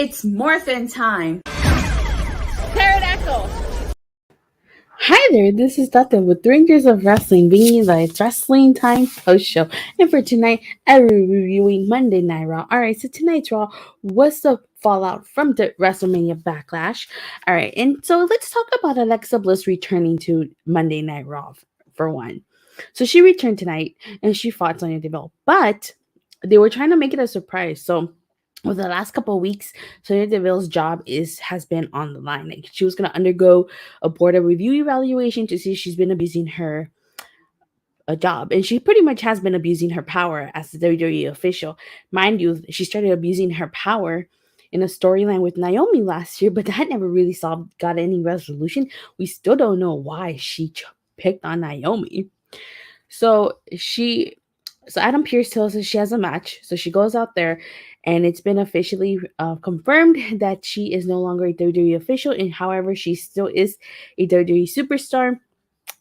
It's morphin' time. Pterodactyl. Hi there, this is Datila with 3 Years of Wrestling, bringing you the Wrestling Time Post Show. And for tonight, I'll be reviewing Monday Night Raw. Alright, so tonight's Raw was the fallout from the WrestleMania Backlash. Alright, and so let's talk about Alexa Bliss returning to Monday Night Raw for one. So she returned tonight and she fought Sonya Deville, but they were trying to make it a surprise. So over the last couple of weeks, Sonya Deville's job has been on the line. Like, she was going to undergo a board of review evaluation to see if she's been abusing her job, and she pretty much has been abusing her power as the WWE official. Mind you, she started abusing her power in a storyline with Naomi last year, but that never really got any resolution. We still don't know why she picked on Naomi. So Adam Pearce tells us she has a match, so she goes out there. And it's been officially confirmed that she is no longer a WWE official. And however, she still is a WWE superstar.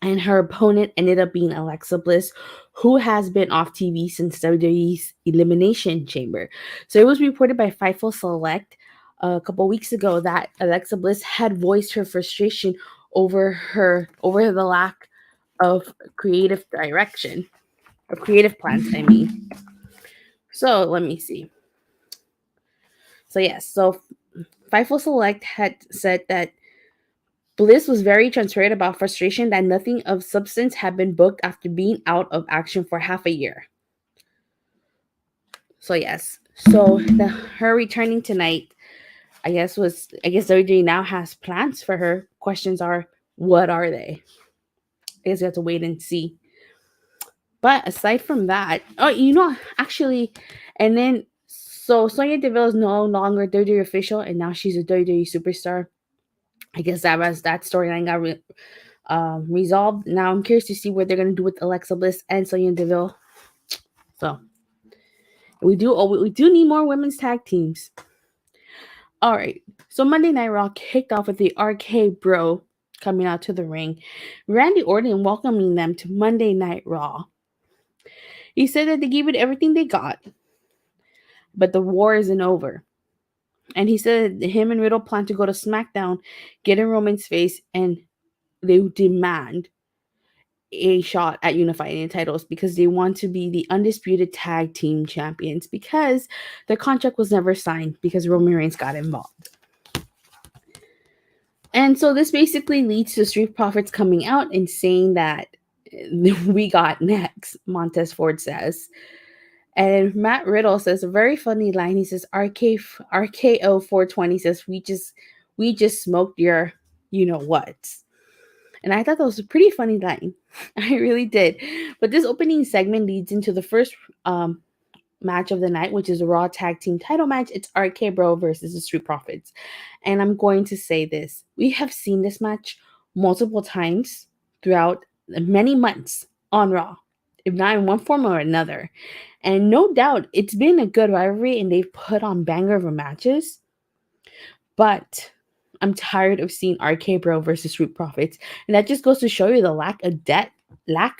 And her opponent ended up being Alexa Bliss, who has been off TV since WWE's Elimination Chamber. So it was reported by Fightful Select a couple weeks ago that Alexa Bliss had voiced her frustration over the lack of creative direction, or creative plans, I mean. So let me see. So yes, so Fightful Select had said that Bliss was very transparent about frustration that nothing of substance had been booked after being out of action for half a year. So yes, so her returning tonight, I guess WWE now has plans for her. Questions are, what are they? I guess we have to wait and see. But aside from that, so Sonya Deville is no longer WWE official, and now she's a WWE superstar. I guess that storyline got resolved. Now I'm curious to see what they're gonna do with Alexa Bliss and Sonya Deville. So we do need more women's tag teams. All right. So Monday Night Raw kicked off with the RKBRO coming out to the ring, Randy Orton welcoming them to Monday Night Raw. He said that they gave it everything they got, but the war isn't over. And he said that him and Riddle plan to go to SmackDown, get in Roman's face, and they demand a shot at unifying the titles because they want to be the undisputed tag team champions, because their contract was never signed because Roman Reigns got involved. And so this basically leads to Street Profits coming out and saying that we got next, Montez Ford says. And Matt Riddle says a very funny line. He says, RKO 420 says, we just smoked your you-know-what. And I thought that was a pretty funny line. I really did. But this opening segment leads into the first match of the night, which is a Raw Tag Team title match. It's RK-Bro versus the Street Profits. And I'm going to say this. We have seen this match multiple times throughout many months on Raw, if not in one form or another. And no doubt, it's been a good rivalry and they've put on banger of matches. But I'm tired of seeing RK-Bro versus Street Profits. And that just goes to show you the lack of depth that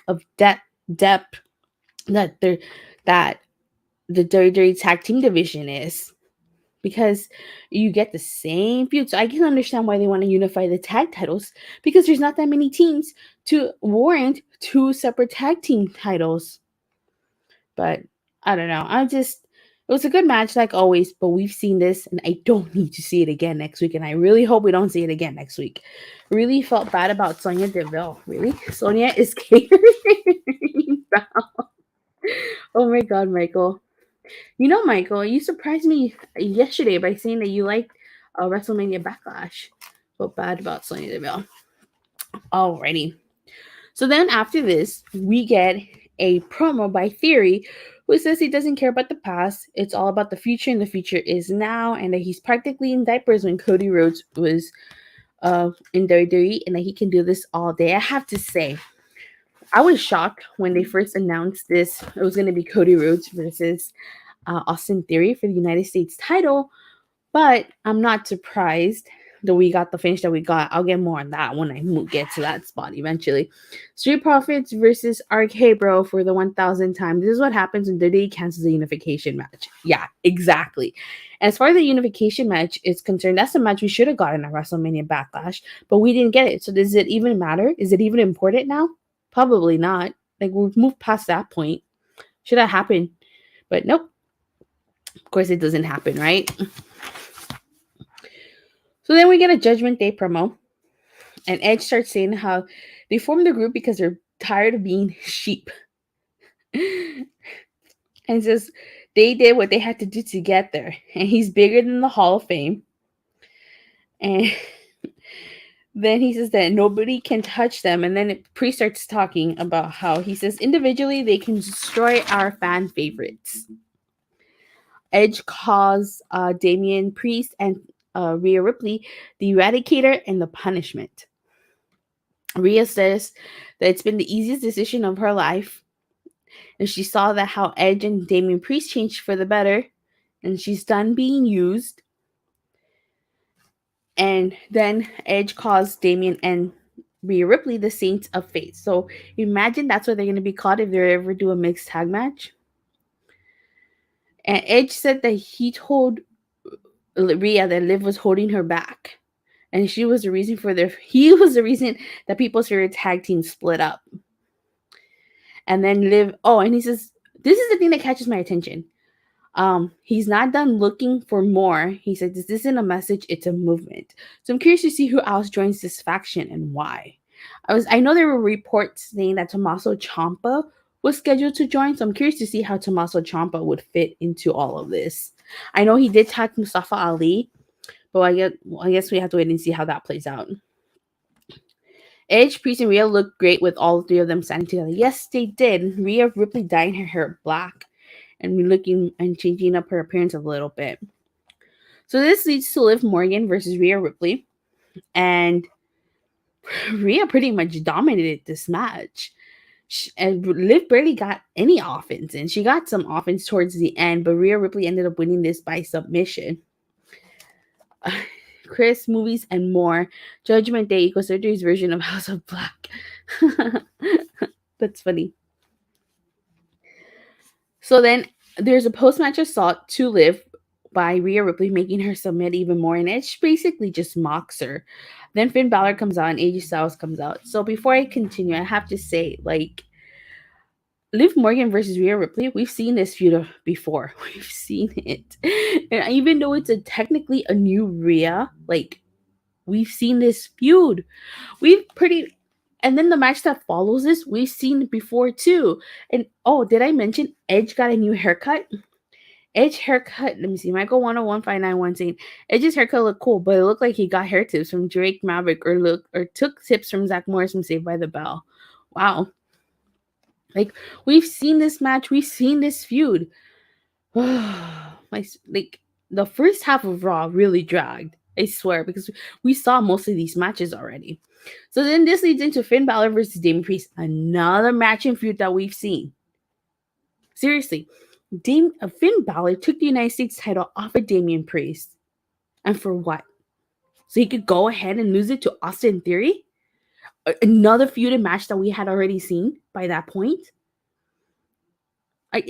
the WWE tag team division is. Because you get the same feud. So I can understand why they want to unify the tag titles, because there's not that many teams to warrant 2 separate tag team titles. But I don't know. It was a good match like always, but we've seen this and I don't need to see it again next week. And I really hope we don't see it again next week. Really felt bad about Sonya Deville. Really? Sonya is catering down. Oh my God, Michael. Michael, you surprised me yesterday by saying that you liked WrestleMania Backlash. Felt bad about Sonya Deville. Alrighty. So then after this, we get a promo by Theory, who says he doesn't care about the past. It's all about the future, and the future is now, and that he's practically in diapers when Cody Rhodes was in WWE, and that he can do this all day. I have to say, I was shocked when they first announced this. It was going to be Cody Rhodes versus Austin Theory for the United States title, but I'm not surprised that we got the finish that we got. I'll get more on that when I get to that spot eventually. Street Profits versus RKBRO for the 1,000th time. This is what happens when WWE cancels a unification match. Yeah, exactly. As far as the unification match is concerned, that's the match we should have gotten at WrestleMania Backlash, but we didn't get it. So does it even matter? Is it even important now? Probably not. Like, we've moved past that point. Should have happened. But nope. Of course, it doesn't happen, right? So then we get a Judgment Day promo. And Edge starts saying how they formed the group because they're tired of being sheep. And says they did what they had to do to get there. And he's bigger than the Hall of Fame. And then he says that nobody can touch them. And then Priest starts talking about how he says individually they can destroy our fan favorites. Edge calls Damian Priest and Rhea Ripley the Eradicator and the Punishment. Rhea says that it's been the easiest decision of her life. And she saw that how Edge and Damian Priest changed for the better. And she's done being used. And then Edge calls Damian and Rhea Ripley the Saints of Faith. So imagine that's what they're going to be called if they ever do a mixed tag match. And Edge said that he told Rhea that Liv was holding her back. And he was the reason that people's favorite tag team split up. And then Liv, and he says, this is the thing that catches my attention. He's not done looking for more. He said, this isn't a message, it's a movement. So I'm curious to see who else joins this faction and why. I know there were reports saying that Tommaso Ciampa was scheduled to join, so I'm curious to see how Tommaso Ciampa would fit into all of this. I know he did tag Mustafa Ali, but I guess we have to wait and see how that plays out. Edge, Priest, and Rhea looked great with all three of them standing together. Yes, they did. Rhea Ripley dyeing her hair black and looking and changing up her appearance a little bit. So this leads to Liv Morgan versus Rhea Ripley. And Rhea pretty much dominated this match. And Liv barely got any offense, and she got some offense towards the end, but Rhea Ripley ended up winning this by submission. Chris, movies, and more. Judgment Day equals surgery's version of House of Black. That's funny. So then there's a post-match assault to Liv by Rhea Ripley, making her submit even more, and Edge basically just mocks her. Then Finn Balor comes out and AJ Styles comes out. So before I continue, I have to say, like, Liv Morgan versus Rhea Ripley, we've seen this feud before. We've seen it. And even though it's technically a new Rhea, like, we've seen this feud. And then the match that follows this, we've seen it before too. And did I mention Edge got a new haircut? Edge haircut, let me see, Michael 10159 saying Edge's haircut looked cool, but it looked like he got hair tips from Drake Maverick or took tips from Zach Morris from Saved by the Bell. Wow. Like, we've seen this match, we've seen this feud. Like, the first half of Raw really dragged, I swear, because we saw most of these matches already. So then this leads into Finn Balor versus Damian Priest, another match and feud that we've seen. Seriously, Finn Balor took the United States title off of Damian Priest. And for what? So he could go ahead and lose it to Austin Theory? Another feuded match that we had already seen by that point. I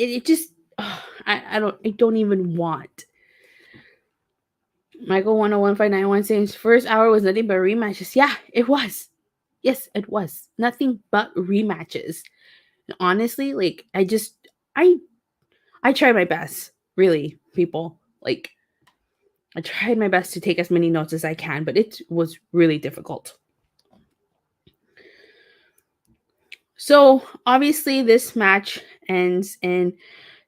don't even want. Michael 10159 saying his first hour was nothing but rematches. Yeah, it was. Yes, it was. Nothing but rematches. And honestly, like, I tried my best. Really, people. Like, I tried my best to take as many notes as I can, but it was really difficult. So, obviously, this match ends in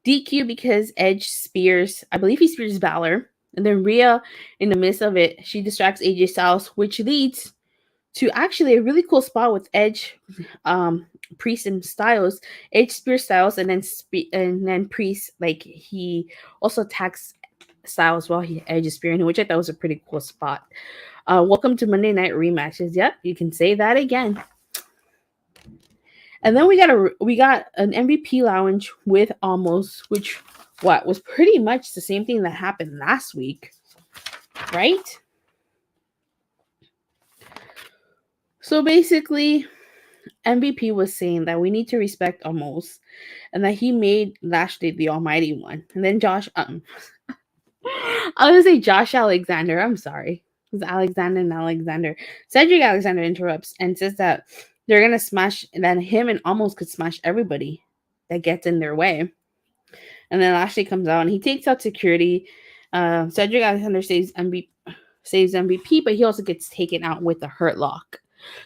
DQ because Edge spears, I believe he spears Balor. And then Rhea, in the midst of it, she distracts AJ Styles, which leads to actually a really cool spot with Edge, Priest, and Styles. Edge spears Styles, and then Priest, like, he also attacks Styles while Edge is spearing him, which I thought was a pretty cool spot. Welcome to Monday Night Rematches. Yep, you can say that again. And then we got an MVP lounge with Omos, which was pretty much the same thing that happened last week, right? So basically, MVP was saying that we need to respect Omos and that he made Lashley the Almighty One. And then I was gonna say Josh Alexander. I'm sorry. It's Alexander and Alexander. Cedric Alexander interrupts and says that they're gonna smash, that him and Omos could smash everybody that gets in their way. And then Lashley comes out and he takes out security. Cedric Alexander saves MVP, but he also gets taken out with the hurt lock.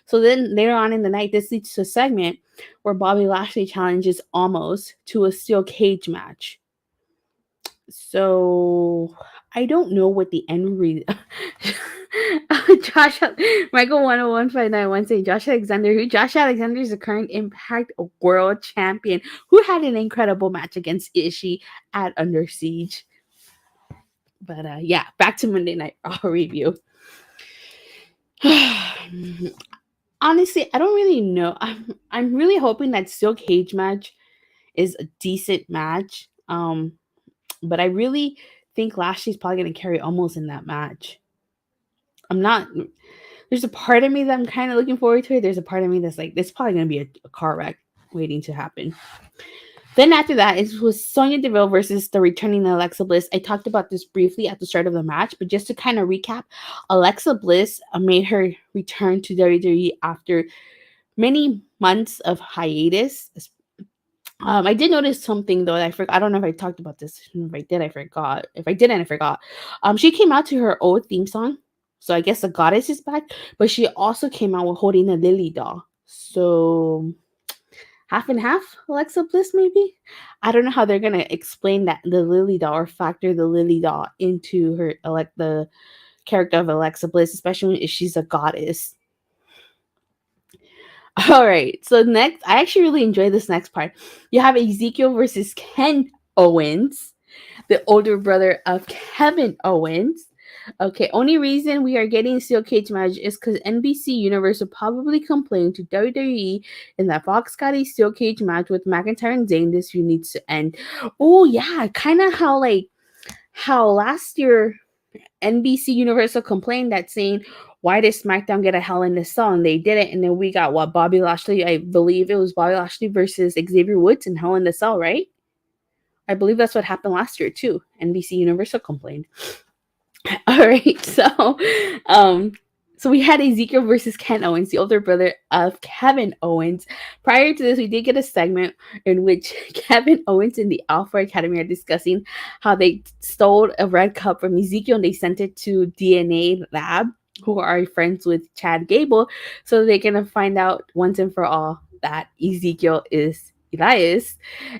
So then later on in the night, this leads to a segment where Bobby Lashley challenges Omos to a steel cage match. So I don't know what the end Michael 101591 saying Josh Alexander, Josh Alexander is the current Impact World Champion who had an incredible match against Ishii at Under Siege. But yeah, back to Monday Night Raw review. Honestly, I don't really know. I'm really hoping that steel cage match is a decent match. But I really think Lashley's probably going to carry Omos in that match. There's a part of me that I'm kind of looking forward to it. There's a part of me that's like, this is probably going to be a car wreck waiting to happen. Then after that, it was Sonya Deville versus the returning Alexa Bliss. I talked about this briefly at the start of the match, but just to kind of recap, Alexa Bliss made her return to WWE after many months of hiatus. I did notice something though that I forgot. I don't know if I talked about this. If I did, I forgot. If I didn't, I forgot. She came out to her old theme song. So I guess the goddess is back. But she also came out with holding a lily doll. So half and half, Alexa Bliss maybe? I don't know how they're gonna explain that the lily doll or factor the lily doll into her the character of Alexa Bliss, especially if she's a goddess. All right, so next, I actually really enjoy this next part. You have Ezekiel versus Ken Owens, the older brother of Kevin Owens. Okay, only reason we are getting steel cage match is because NBC Universal probably complained to WWE in that Fox got a steel cage match with McIntyre and Zayn. This feud needs to end. Oh yeah, kind of how last year NBC Universal complained that saying, why did SmackDown get a Hell in a Cell? And they did it. And then we got Bobby Lashley. I believe it was Bobby Lashley versus Xavier Woods in Hell in a Cell, right? I believe that's what happened last year too. NBC Universal complained. All right, so we had Ezekiel versus Ken Owens, the older brother of Kevin Owens. Prior to this, we did get a segment in which Kevin Owens and the Alpha Academy are discussing how they stole a red cup from Ezekiel and they sent it to DNA Lab, who are friends with Chad Gable, so they can find out once and for all that Ezekiel is Elias.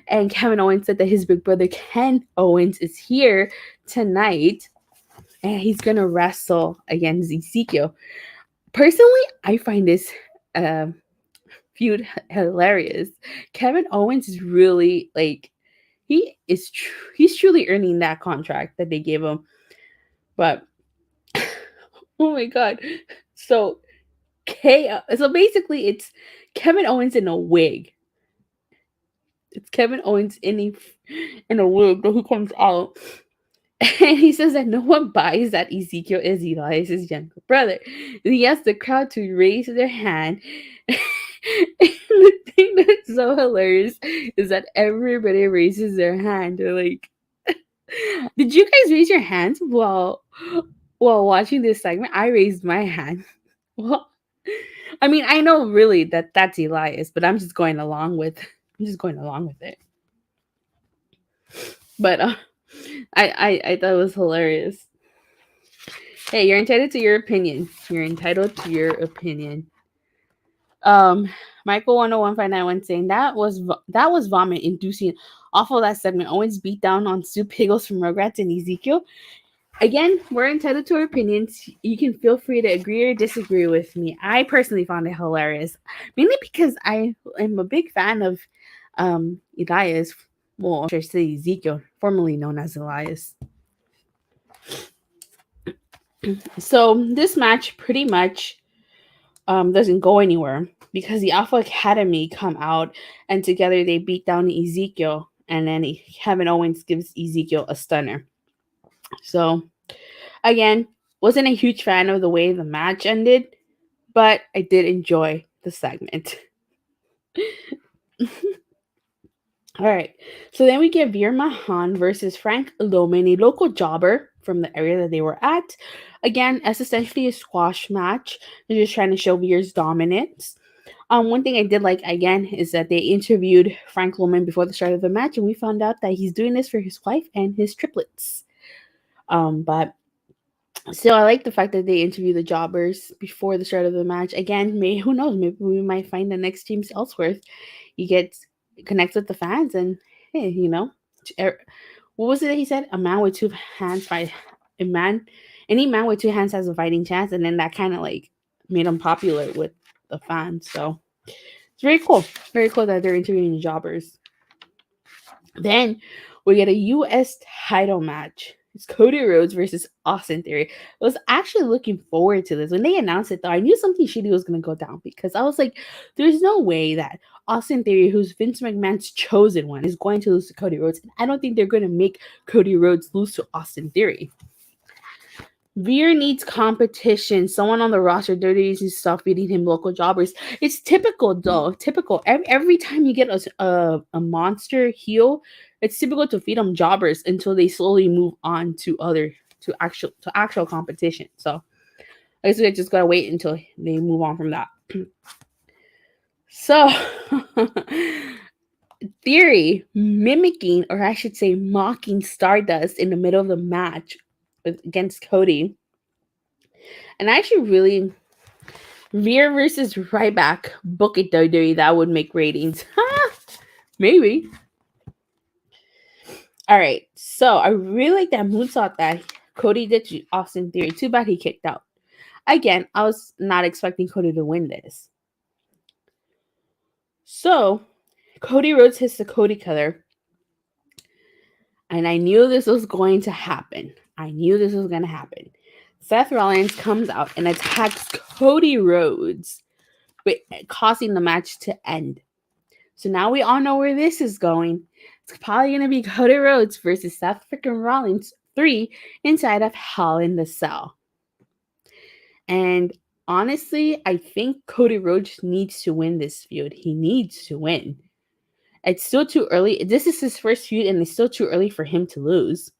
And Kevin Owens said that his big brother Ken Owens is here tonight and he's gonna wrestle against Ezekiel. Personally, I find this feud hilarious. Kevin Owens is really he's truly earning that contract that they gave him. But oh my god. So basically it's Kevin Owens in a wig. It's Kevin Owens in a wig who comes out. And he says that no one buys that Ezekiel is Elias' younger brother. And he asks the crowd to raise their hand. And the thing that's so hilarious is that everybody raises their hand. They're like, did you guys raise your hands while watching this segment? I raised my hand. Well, I mean, I know really that's Elias, but I'm just going along with it. But I thought it was hilarious. Hey, you're entitled to your opinion. Michael 101591 saying that was vomit inducing off of that segment. Owens beat down on Stu Piggles from Rugrats and Ezekiel. Again, we're entitled to our opinions. You can feel free to agree or disagree with me. I personally found it hilarious, mainly because I am a big fan of Elias. Well, I should say Ezekiel, formerly known as Elias. So this match pretty much doesn't go anywhere because the Alpha Academy come out and together they beat down Ezekiel, and then Kevin Owens gives Ezekiel a stunner. So again, wasn't a huge fan of the way the match ended, but I did enjoy the segment. All right, so then we get Veer Mahaan versus Frank Lowman, a local jobber from the area that they were at. Again, as essentially a squash match. They're just trying to show Veer's dominance. One thing I did like again is that they interviewed Frank Lowman before the start of the match, and we found out that he's doing this for his wife and his triplets. But still, I like the fact that they interview the jobbers before the start of the match. Again, who knows? Maybe we might find the next James Ellsworth. He connects with the fans, and hey, what was it that he said? A man with two hands fight. Any man with two hands has a fighting chance, and then that kind of like made him popular with the fans. So it's very cool. Very cool that they're interviewing the jobbers. Then we get a U.S. title match. It's Cody Rhodes versus Austin Theory. I was actually looking forward to this. When they announced it, though, I knew something shitty was going to go down because I was like, there's no way that Austin Theory, who's Vince McMahon's chosen one, is going to lose to Cody Rhodes. And I don't think they're going to make Cody Rhodes lose to Austin Theory. Veer needs competition. Someone on the roster, WWE needs to stop feeding him local jobbers. It's typical, though. Typical. Every time you get a monster heel, it's typical to feed them jobbers until they slowly move on to actual competition. So I guess we just gotta wait until they move on from that. So Theory mimicking, or I should say mocking, Stardust in the middle of the match against Cody. And I actually really Veer versus Ryback, book it, WWE. That would make ratings. Maybe. All right, so I really like that moonsault that Cody did to Austin Theory. Too bad he kicked out. Again, I was not expecting Cody to win this. So Cody Rhodes hits the Cody Cutter. And I knew this was going to happen. Seth Rollins comes out and attacks Cody Rhodes, causing the match to end. So now we all know where this is going. It's probably going to be Cody Rhodes versus Seth freaking Rollins 3 inside of Hell in the Cell. And honestly, I think Cody Rhodes needs to win this feud. He needs to win. It's still too early. This is his first feud, and it's still too early for him to lose.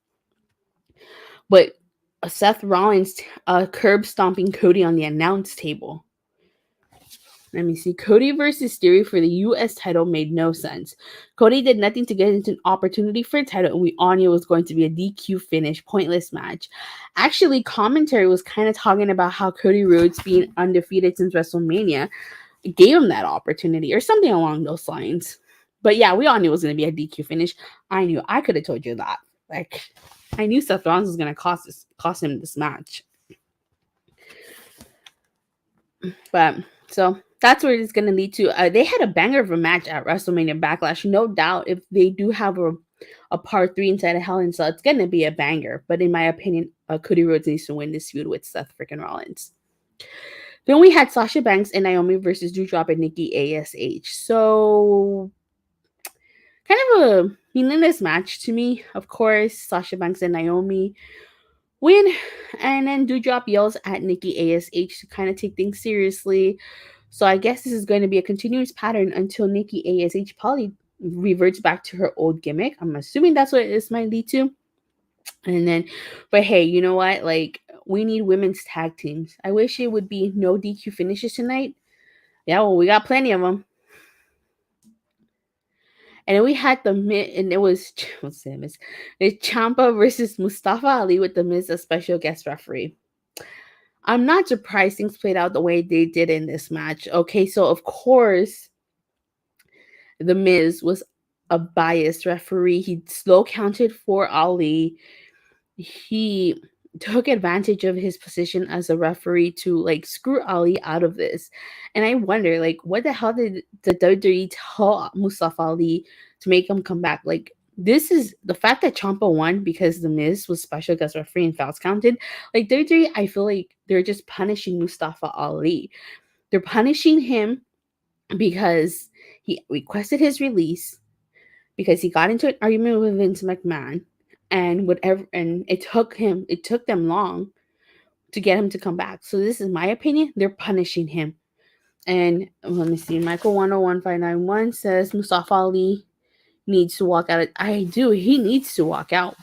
But Seth Rollins curb stomping Cody on the announce table. Let me see. Cody versus Theory for the U.S. title made no sense. Cody did nothing to get into an opportunity for a title, and we all knew it was going to be a DQ finish, pointless match. Actually, commentary was kind of talking about how Cody Rhodes being undefeated since WrestleMania gave him that opportunity, or something along those lines. But yeah, we all knew it was going to be a DQ finish. I knew. I could have told you that. I knew Seth Rollins was going to cost him this match. But so that's where it's going to lead to. They had a banger of a match at WrestleMania Backlash. No doubt, if they do have a part 3 inside of Hell in a Cell, it's going to be a banger. But in my opinion, Cody Rhodes needs to win this feud with Seth freaking Rollins. Then we had Sasha Banks and Naomi versus Doudrop and Nikki ASH. So kind of a meaningless match to me. Of course, Sasha Banks and Naomi win, and then Doudrop yells at Nikki ASH to kind of take things seriously. So I guess this is going to be a continuous pattern until Nikki ASH probably reverts back to her old gimmick. I'm assuming that's what this might lead to. And then, but hey, you know what? We need women's tag teams. I wish it would be no DQ finishes tonight. Yeah, well, we got plenty of them. And then we had the Miz, and it was it's Ciampa versus Mustafa Ali with the Miz as special guest referee. I'm not surprised things played out the way they did in this match. Okay, so of course, the Miz was a biased referee. He slow counted for Ali. He took advantage of his position as a referee to screw Ali out of this. And I wonder, what the hell did the WWE tell Mustafa Ali to make him come back? This is the fact that Ciampa won because the Miz was special guest referee and fouls counted. WWE, I feel like they're just punishing Mustafa Ali. They're punishing him because he requested his release, because he got into an argument with Vince McMahon. And it took them long, to get him to come back. So this is my opinion. They're punishing him. And let me see. Michael 101591 says Mustafa Ali needs to walk out. I do. He needs to walk out.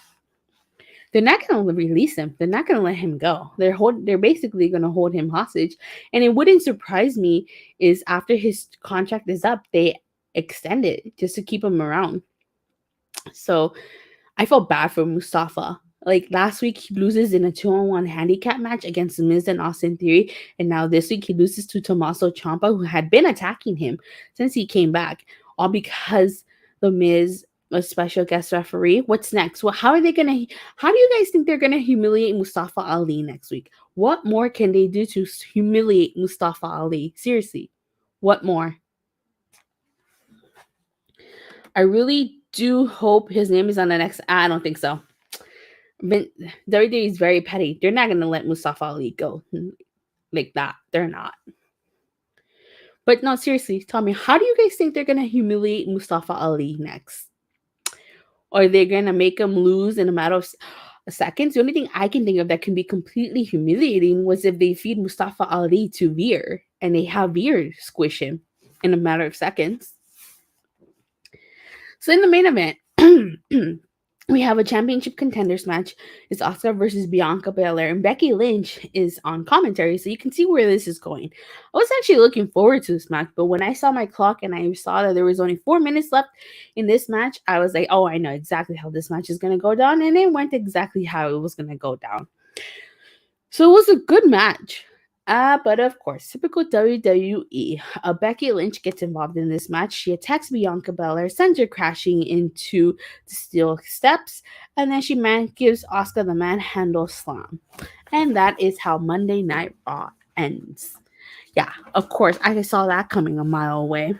They're not going to release him. They're not going to let him go. They're basically going to hold him hostage. And it wouldn't surprise me is after his contract is up, they extend it just to keep him around. So I felt bad for Mustafa. Like last week, he loses in a 2-on-1 handicap match against The Miz and Austin Theory. And now this week, he loses to Tommaso Ciampa, who had been attacking him since he came back. All because The Miz, a special guest referee. What's next? Well, how do you guys think they're going to humiliate Mustafa Ali next week? What more can they do to humiliate Mustafa Ali? Seriously, what more? I really do hope his name is on the next. I don't think so. WWE is very petty. They're not going to let Mustafa Ali go like that. They're not. But no, seriously, tell me, how do you guys think they're going to humiliate Mustafa Ali next? Or they're going to make him lose in a matter of seconds? The only thing I can think of that can be completely humiliating was if they feed Mustafa Ali to Veer and they have Veer squish him in a matter of seconds. So in the main event, we have a championship contenders match. It's Asuka versus Bianca Belair, and Becky Lynch is on commentary, so you can see where this is going. I was actually looking forward to this match, but when I saw my clock and I saw that there was only 4 minutes left in this match, I was like, oh, I know exactly how this match is going to go down, and it went exactly how it was going to go down. So it was a good match. But of course, typical WWE, Becky Lynch gets involved in this match. She attacks Bianca Belair, sends her crashing into the steel steps, and then she gives Asuka the manhandle slam. And that is how Monday Night Raw ends. Yeah, of course, I saw that coming a mile away.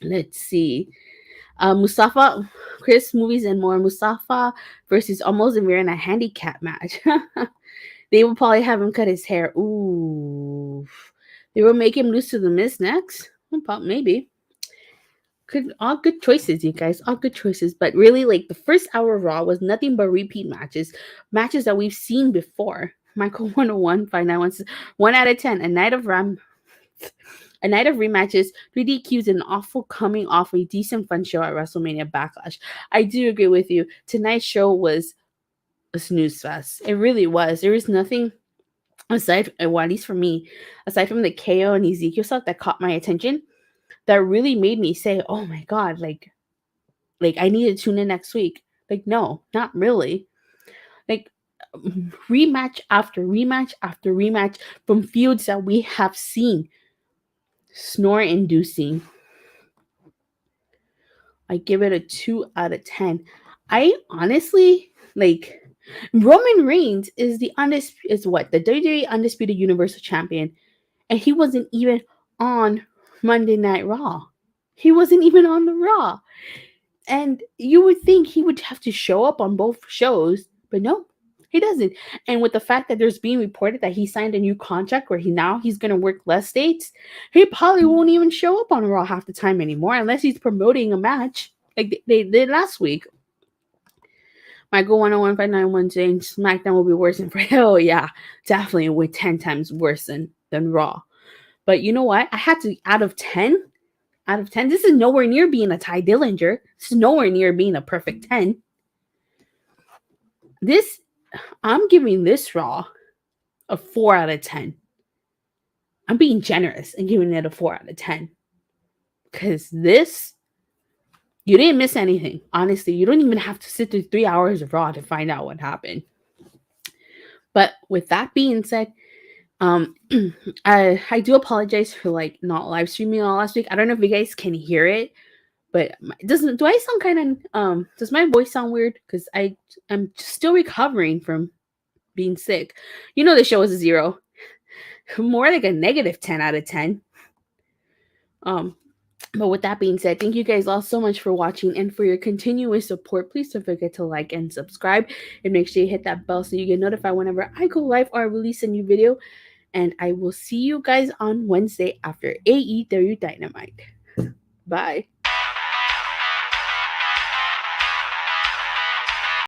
Let's see. Mustafa, Chris, Movies and More. Mustafa versus Omos and Veer in a handicap match. They will probably have him cut his hair. Ooh. They will make him lose to The Miz next. Maybe. All good choices, you guys. All good choices. But really, like, the first hour of Raw was nothing but repeat matches. Matches that we've seen before. Michael 101, 591, 1 out of 10. A night of rematches, 3 DQs, and awful coming off a decent fun show at WrestleMania Backlash. I do agree with you. Tonight's show was a snooze fest. It really was. There was nothing aside, well, at least for me, aside from the KO and Ezekiel stuff that caught my attention, that really made me say, oh my god, like I need to tune in next week. Like, no, not really. Like, rematch after rematch after rematch from feuds that we have seen. Snore inducing. I give it a 2 out of 10. I honestly, like, Roman Reigns is the WWE Undisputed Universal Champion, and he wasn't even on Monday Night Raw. He wasn't even on the Raw. And you would think he would have to show up on both shows, but no, he doesn't. And with the fact that there's being reported that he signed a new contract where he's going to work less dates, he probably won't even show up on Raw half the time anymore unless he's promoting a match like they did last week. Michael 101591 saying SmackDown will be worse than hell. Yeah, definitely with 10 times worse than Raw. But you know what? I had to, out of 10, this is nowhere near being a Ty Dillinger. This is nowhere near being a perfect 10. I'm giving this Raw a 4 out of 10. I'm being generous and giving it a 4 out of 10. Because you didn't miss anything. Honestly, you don't even have to sit through 3 hours of Raw to find out what happened. But with that being said, I do apologize for like not live streaming all last week. I don't know if you guys can hear it, but do I sound kind of does my voice sound weird? Because I'm still recovering from being sick. You know, the show was a 0, more like a negative 10 out of 10. But with that being said, thank you guys all so much for watching and for your continuous support. Please don't forget to like and subscribe, and make sure you hit that bell so you get notified whenever I go live or release a new video. And I will see you guys on Wednesday after AEW Dynamite. Bye.